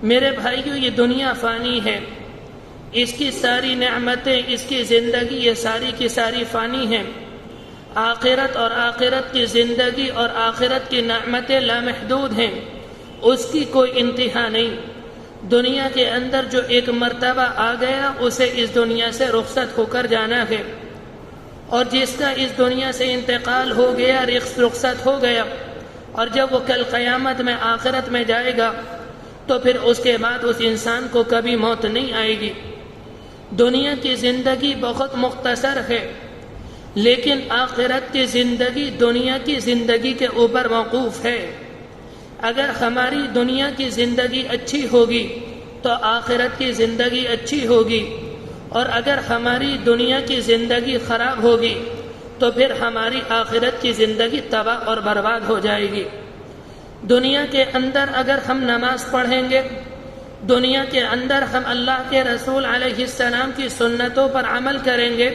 میرے بھائیو، یہ دنیا فانی ہے، اس کی ساری نعمتیں، اس کی زندگی، یہ ساری کی ساری فانی ہیں۔ آخرت اور آخرت کی زندگی اور آخرت کی نعمتیں لامحدود ہیں، اس کی کوئی انتہا نہیں۔ دنیا کے اندر جو ایک مرتبہ آ گیا اسے اس دنیا سے رخصت ہو کر جانا ہے، اور جس کا اس دنیا سے انتقال ہو گیا، رخصت ہو گیا، اور جب وہ کل قیامت میں آخرت میں جائے گا تو پھر اس کے بعد اس انسان کو کبھی موت نہیں آئے گی۔ دنیا کی زندگی بہت مختصر ہے، لیکن آخرت کی زندگی دنیا کی زندگی کے اوپر موقوف ہے۔ اگر ہماری دنیا کی زندگی اچھی ہوگی تو آخرت کی زندگی اچھی ہوگی، اور اگر ہماری دنیا کی زندگی خراب ہوگی تو پھر ہماری آخرت کی زندگی تباہ اور برباد ہو جائے گی۔ دنیا کے اندر اگر ہم نماز پڑھیں گے، دنیا کے اندر ہم اللہ کے رسول علیہ السلام کی سنتوں پر عمل کریں گے،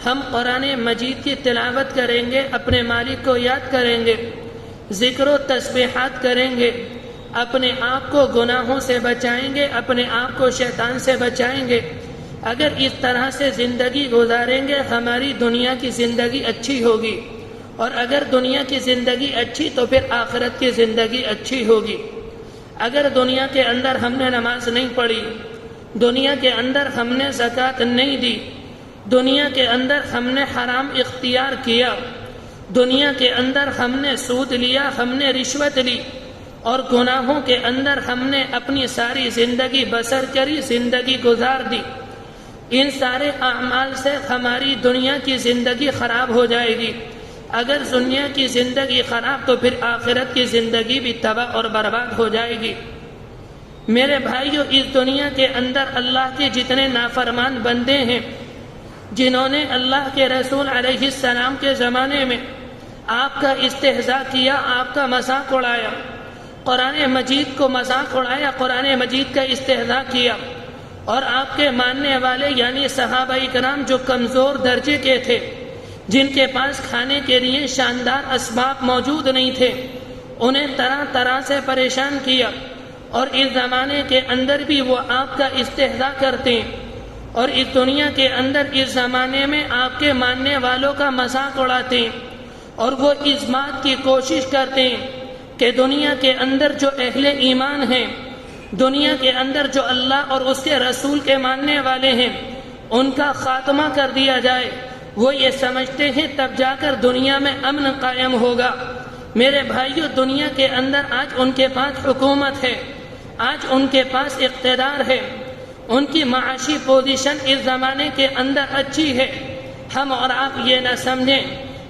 ہم قرآن مجید کی تلاوت کریں گے، اپنے مالک کو یاد کریں گے، ذکر و تسبیحات کریں گے، اپنے آپ کو گناہوں سے بچائیں گے، اپنے آپ کو شیطان سے بچائیں گے۔ اگر اس طرح سے زندگی گزاریں گے ہماری دنیا کی زندگی اچھی ہوگی، اور اگر دنیا کی زندگی اچھی تو پھر آخرت کی زندگی اچھی ہوگی۔ اگر دنیا کے اندر ہم نے نماز نہیں پڑھی، دنیا کے اندر ہم نے زکوٰۃ نہیں دی، دنیا کے اندر ہم نے حرام اختیار کیا، دنیا کے اندر ہم نے سود لیا، ہم نے رشوت لی، اور گناہوں کے اندر ہم نے اپنی ساری زندگی بسر کری، زندگی گزار دی، ان سارے اعمال سے ہماری دنیا کی زندگی خراب ہو جائے گی۔ اگر دنیا کی زندگی خراب تو پھر آخرت کی زندگی بھی تباہ اور برباد ہو جائے گی۔ میرے بھائیو، اس دنیا کے اندر اللہ کے جتنے نافرمان بندے ہیں، جنہوں نے اللہ کے رسول علیہ السلام کے زمانے میں آپ کا استہزاء کیا، آپ کا مذاق اڑایا، قرآن مجید کو مذاق اڑایا، قرآن مجید کا استہزاء کیا، اور آپ کے ماننے والے یعنی صحابہ کرام جو کمزور درجے کے تھے، جن کے پاس کھانے کے لیے شاندار اسباب موجود نہیں تھے، انہیں طرح طرح سے پریشان کیا، اور اس زمانے کے اندر بھی وہ آپ کا استہزاء کرتے ہیں، اور اس دنیا کے اندر اس زمانے میں آپ کے ماننے والوں کا مذاق اڑاتے ہیں، اور وہ اس بات کی کوشش کرتے ہیں کہ دنیا کے اندر جو اہل ایمان ہیں، دنیا کے اندر جو اللہ اور اس کے رسول کے ماننے والے ہیں، ان کا خاتمہ کر دیا جائے۔ وہ یہ سمجھتے ہیں تب جا کر دنیا میں امن قائم ہوگا۔ میرے بھائیو، دنیا کے اندر آج ان کے پاس حکومت ہے، آج ان کے پاس اقتدار ہے، ان کی معاشی پوزیشن اس زمانے کے اندر اچھی ہے۔ ہم اور آپ یہ نہ سمجھیں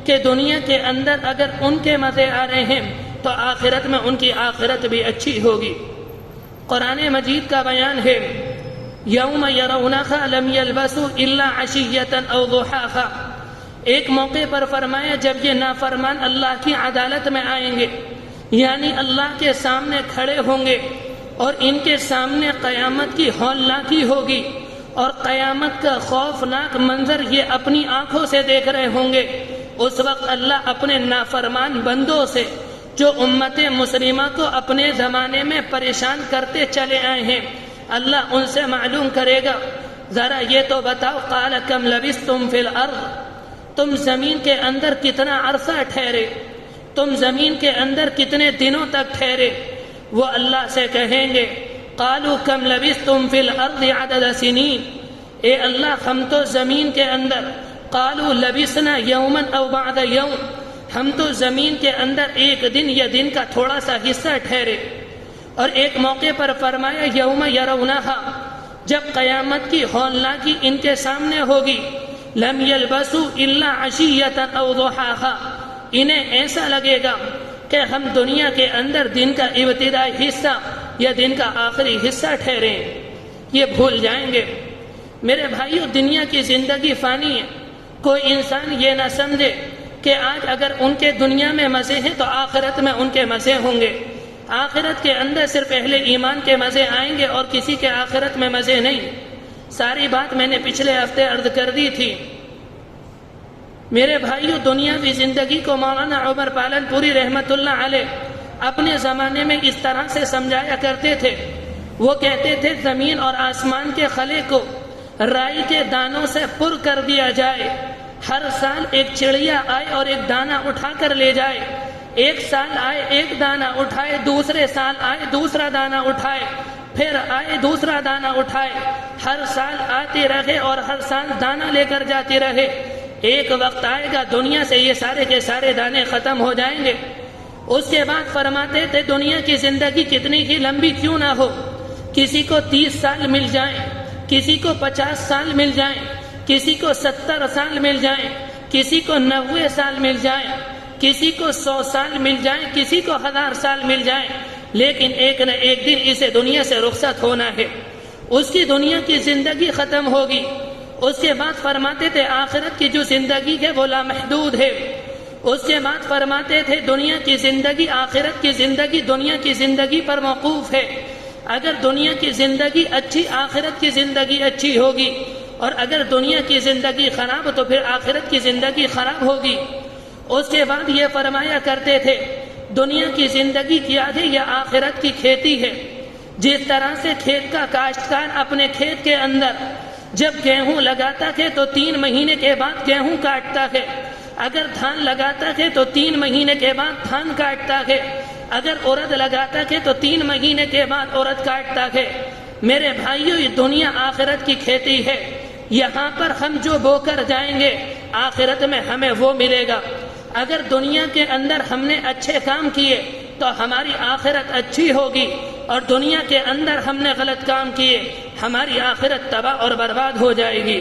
کہ دنیا کے اندر اگر ان کے مزے آ رہے ہیں تو آخرت میں ان کی آخرت بھی اچھی ہوگی۔ قرآن مجید کا بیان ہے، یوم یرونہا لم یلبسوا الا عشیۃ او ضحاہا۔ ایک موقع پر فرمایا جب یہ نافرمان اللہ کی عدالت میں آئیں گے، یعنی اللہ کے سامنے کھڑے ہوں گے، اور ان کے سامنے قیامت کی ہولناکی ہوگی، اور قیامت کا خوفناک منظر یہ اپنی آنکھوں سے دیکھ رہے ہوں گے۔ اس وقت اللہ اپنے نافرمان بندوں سے جو امت مسلمہ کو اپنے زمانے میں پریشان کرتے چلے آئے ہیں، اللہ ان سے معلوم کرے گا، ذرا یہ تو بتاؤ، قال کم لبثتم فی الارض، تم زمین کے اندر کتنا عرصہ ٹھہرے، تم زمین کے اندر کتنے دنوں تک ٹھہرے؟ وہ اللہ سے کہیں گے، قالوا کم لبثتم فی الارض عدد سنین، اے اللہ ہم تو زمین کے اندر، قالوا لبثنا یوما او بعد یوم، ہم تو زمین کے اندر ایک دن یا دن کا تھوڑا سا حصہ ٹھہرے۔ اور ایک موقع پر فرمایا یوم یرونہا، جب قیامت کی ہولناکی ان کے سامنے ہوگی، لم یلبسوا الا عشیۃ او ضحاہا، انہیں ایسا لگے گا کہ ہم دنیا کے اندر دن کا ابتدائی حصہ یا دن کا آخری حصہ ٹھہرے، یہ بھول جائیں گے۔ میرے بھائیو، دنیا کی زندگی فانی ہے، کوئی انسان یہ نہ سمجھے کہ آج اگر ان کے دنیا میں مزے ہیں تو آخرت میں ان کے مزے ہوں گے۔ آخرت کے اندر صرف اہل ایمان کے مزے آئیں گے اور کسی کے آخرت میں مزے نہیں۔ ساری بات میں نے پچھلے ہفتے عرض کر دی تھی۔ میرے بھائیو، دنیاوی زندگی کو مولانا عمر پالن پوری رحمت اللہ علیہ اپنے زمانے میں اس طرح سے سمجھایا کرتے تھے وہ کہتے تھے زمین اور آسمان کے خلے کو رائی کے دانوں سے پر کر دیا جائے، ہر سال ایک چڑیا آئے اور ایک دانہ اٹھا کر لے جائے، ایک سال آئے ایک دانہ اٹھائے، دوسرے سال آئے دوسرا دانہ اٹھائے، پھر آئے دوسرا دانہ اٹھائے، ہر سال آتے رہے اور ہر سال دانہ لے کر جاتے رہے۔ ایک وقت آئے گا دنیا سے یہ سارے کے سارے دانے ختم ہو جائیں گے۔ اس کے بعد فرماتے تھے دنیا کی زندگی کتنی ہی لمبی کیوں نہ ہو، کسی کو 30 سال مل جائیں، کسی کو 50 سال مل جائیں، کسی کو 70 سال مل جائیں، کسی کو 90 سال مل جائیں، کسی کو 100 سال مل جائیں، کسی کو 1000 سال مل جائیں، لیکن ایک نہ ایک دن اسے دنیا سے رخصت ہونا ہے، اس کی دنیا کی زندگی ختم ہوگی۔ اس کے بعد فرماتے تھے آخرت کی جو زندگی ہے وہ لامحدود ہے۔ اس کے بعد فرماتے تھے دنیا کی زندگی، آخرت کی زندگی دنیا کی زندگی پر موقوف ہے۔ اگر دنیا کی زندگی اچھی، آخرت کی زندگی اچھی ہوگی، اور اگر دنیا کی زندگی خراب تو پھر آخرت کی زندگی خراب ہوگی۔ اس کے بعد یہ فرمایا کرتے تھے دنیا کی زندگی کیا ہے، یہ آخرت کی کھیتی ہے۔ جس طرح سے کھیت کا کاشتکار اپنے کھیت کے اندر جب گیہوں لگاتا ہے تو 3 مہینے کے بعد گیہوں کاٹتا ہے، اگر دھان لگاتا ہے تو 3 مہینے کے بعد دھان کاٹتا ہے، اگر ارد لگاتا ہے تو 3 مہینے کے بعد ارد کاٹتا ہے۔ میرے بھائیو، یہ دنیا آخرت کی کھیتی ہے، یہاں پر ہم جو بو کر جائیں گے آخرت میں ہمیں وہ ملے گا۔ اگر دنیا کے اندر ہم نے اچھے کام کیے تو ہماری آخرت اچھی ہوگی، اور دنیا کے اندر ہم نے غلط کام کیے ہماری آخرت تباہ اور برباد ہو جائے گی۔